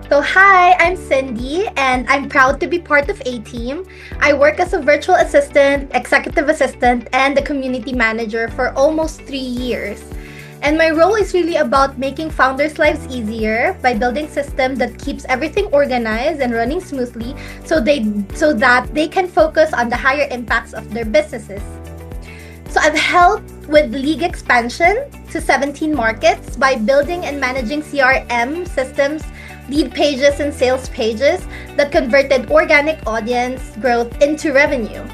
So hi, I'm Cindy and I'm proud to be part of ATeam. I work as a virtual assistant, executive assistant, and a community manager for almost 3 years. And my role is really about making founders' lives easier by building a system that keeps everything organized and running smoothly so that they can focus on the higher impacts of their businesses. So I've helped with league expansion to 17 markets by building and managing CRM systems, lead pages, and sales pages that converted organic audience growth into revenue.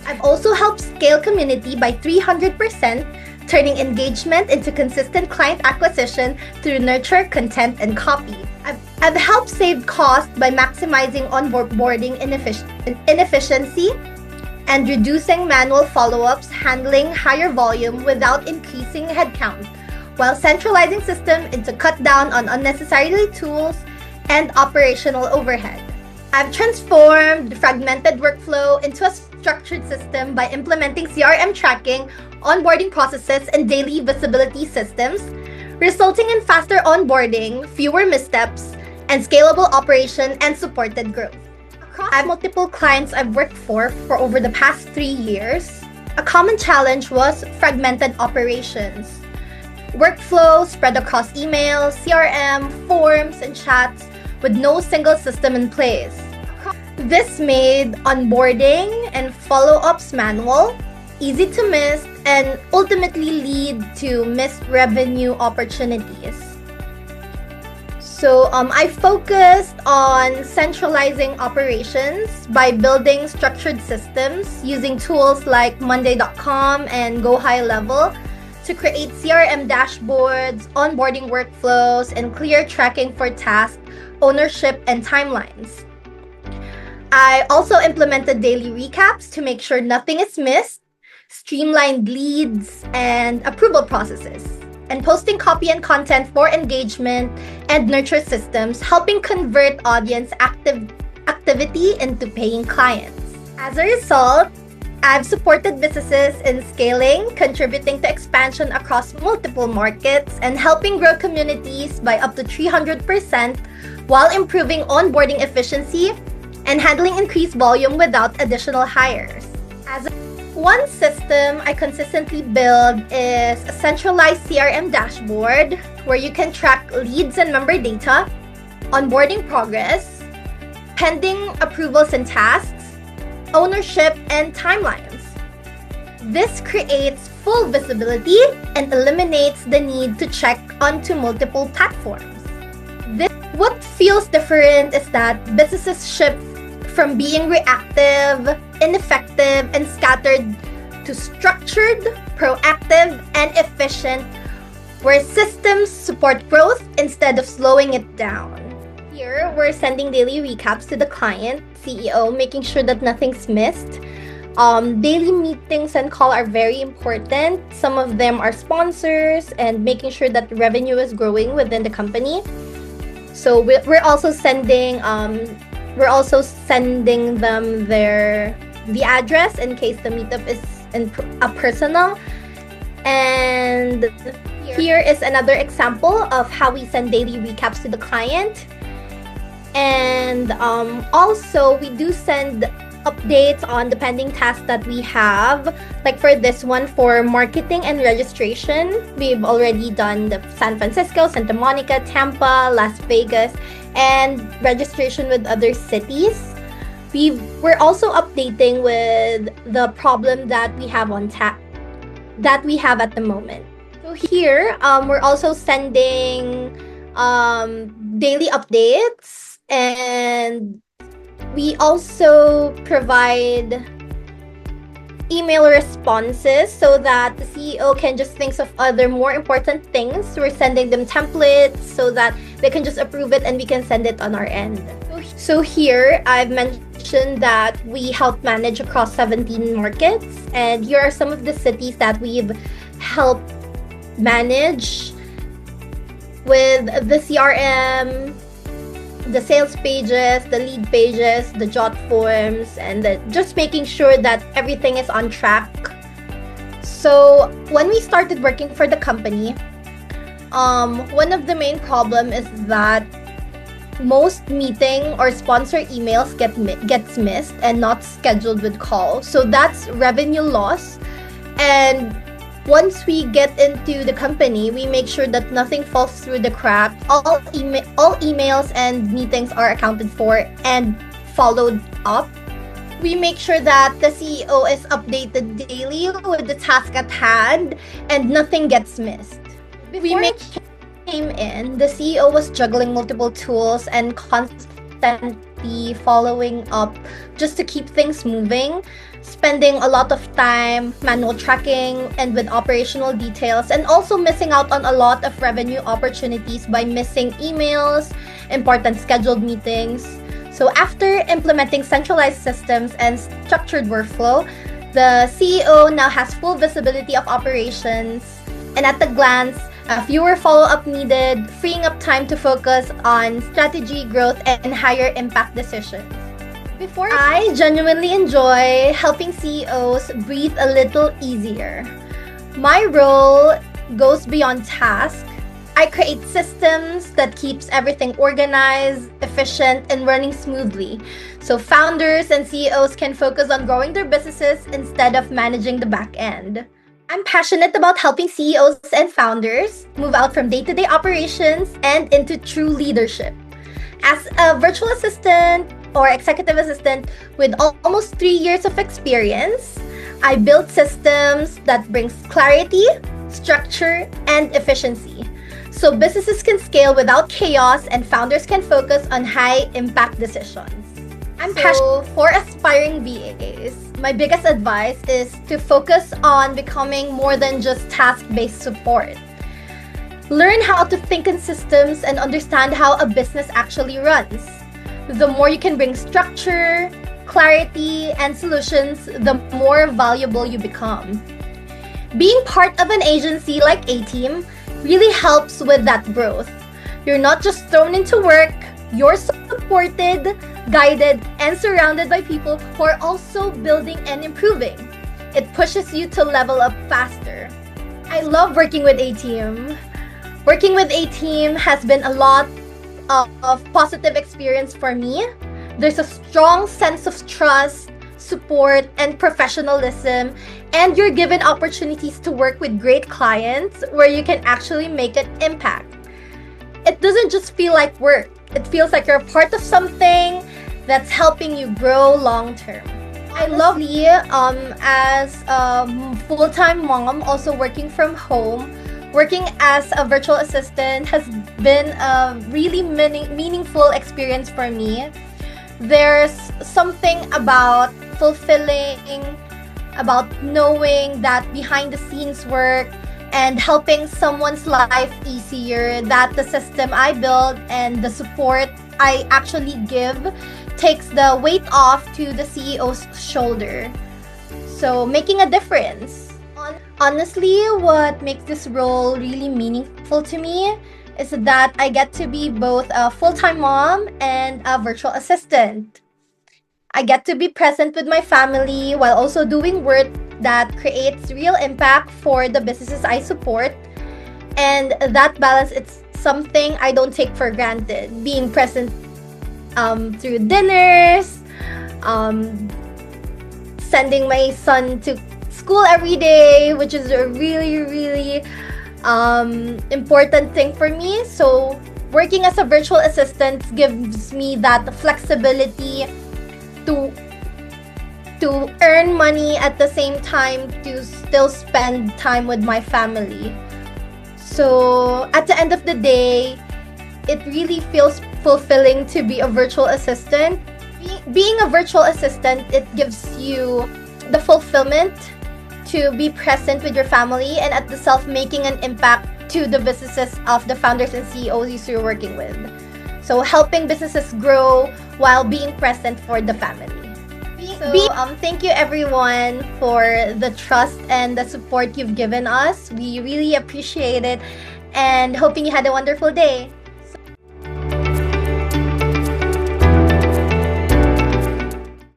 I've also helped scale community by 300%, turning engagement into consistent client acquisition through nurture, content, and copy. I've helped save cost by maximizing onboarding inefficiency and reducing manual follow-ups, handling higher volume without increasing headcount, while centralizing system into cut down on unnecessary tools and operational overhead. I've transformed fragmented workflow into a structured system by implementing CRM tracking, onboarding processes, and daily visibility systems, resulting in faster onboarding, fewer missteps, and scalable operation and supported growth. Across multiple clients I've worked for over the past 3 years, a common challenge was fragmented operations. Workflow spread across email, CRM, forms, and chats with no single system in place. This made onboarding and follow-ups manual, easy to miss, and ultimately lead to missed revenue opportunities. So I focused on centralizing operations by building structured systems using tools like Monday.com and Go High Level to create CRM dashboards, onboarding workflows, and clear tracking for task ownership and timelines. I also implemented daily recaps to make sure nothing is missed, streamlined leads and approval processes, and posting copy and content for engagement and nurture systems, helping convert audience activity into paying clients. As a result, I've supported businesses in scaling, contributing to expansion across multiple markets, and helping grow communities by up to 300% while improving onboarding efficiency and handling increased volume without additional hires. One system I consistently build is a centralized CRM dashboard where you can track leads and member data, onboarding progress, pending approvals and tasks, ownership, and timelines. This creates full visibility and eliminates the need to check onto multiple platforms. What feels different is that businesses shift from being reactive, ineffective, and scattered to structured, proactive, and efficient, where systems support growth instead of slowing it down. Here, we're sending daily recaps to the client, CEO, making sure that nothing's missed. Daily meetings and call are very important. Some of them are sponsors and making sure that revenue is growing within the company. So we're also sending them the address in case the meetup is a personal. And here is another example of how we send daily recaps to the client. And also we do send updates on the pending tasks that we have. Like for this one, for marketing and registration, we've already done the San Francisco, Santa Monica, Tampa, Las Vegas, and registration with other cities. We're also updating with the problem that we have at the moment. So here, we're also sending daily updates, and we also provide email responses so that the CEO can just think of other more important things. We're sending them templates so that they can just approve it and we can send it on our end. So here, I've mentioned that we help manage across 17 markets, and here are some of the cities that we've helped manage with the CRM, the sales pages, the lead pages, the jot forms, and just making sure that everything is on track. So when we started working for the company, one of the main problem is that most meeting or sponsor emails gets missed and not scheduled with call. So that's revenue loss. And once we get into the company, we make sure that nothing falls through the crack. All emails and meetings are accounted for and followed up. We make sure that the CEO is updated daily with the task at hand and nothing gets missed. Before we came in, the CEO was juggling multiple tools and constantly following up just to keep things moving, spending a lot of time manual tracking and with operational details, and also missing out on a lot of revenue opportunities by missing emails, important scheduled meetings. So after implementing centralized systems and structured workflow, the CEO now has full visibility of operations, and at a glance, fewer follow-up needed, freeing up time to focus on strategy, growth, and higher impact decisions. I genuinely enjoy helping CEOs breathe a little easier. My role goes beyond tasks. I create systems that keeps everything organized, efficient, and running smoothly. So founders and CEOs can focus on growing their businesses instead of managing the back end. I'm passionate about helping CEOs and founders move out from day-to-day operations and into true leadership. As a virtual assistant or executive assistant with almost 3 years of experience, I build systems that brings clarity, structure, and efficiency. So businesses can scale without chaos and founders can focus on high-impact decisions. I'm passionate for aspiring VAs. My biggest advice is to focus on becoming more than just task-based support. Learn how to think in systems and understand how a business actually runs. The more you can bring structure, clarity, and solutions, the more valuable you become. Being part of an agency like ATeam really helps with that growth. You're not just thrown into work, you're supported, guided, and surrounded by people who are also building and improving. It pushes you to level up faster. I love working with ATeam. Working with ATeam has been a lot of positive experience for me. There's a strong sense of trust, support, and professionalism, and you're given opportunities to work with great clients where you can actually make an impact. It doesn't just feel like work. It feels like you're a part of something that's helping you grow long term. I love as a full-time mom, also working from home. Working as a virtual assistant has been a really meaningful experience for me. There's something about fulfilling, about knowing that behind the scenes work and helping someone's life easier, that the system I build and the support I actually give takes the weight off to the CEO's shoulder. So making a difference. Honestly, what makes this role really meaningful to me is that I get to be both a full-time mom and a virtual assistant. I get to be present with my family while also doing work that creates real impact for the businesses I support. And that balance, it's something I don't take for granted. Being present through dinners, sending my son to school every day, which is a really important thing for me. So working as a virtual assistant gives me that flexibility to earn money at the same time to still spend time with my family. So at the end of the day, it really feels fulfilling to be a virtual assistant. Being a virtual assistant, it gives you the fulfillment to be present with your family and at the self making an impact to the businesses of the founders and CEOs you're working with. So helping businesses grow while being present for the family. Thank you everyone for the trust and the support you've given us. We really appreciate it and hoping you had a wonderful day.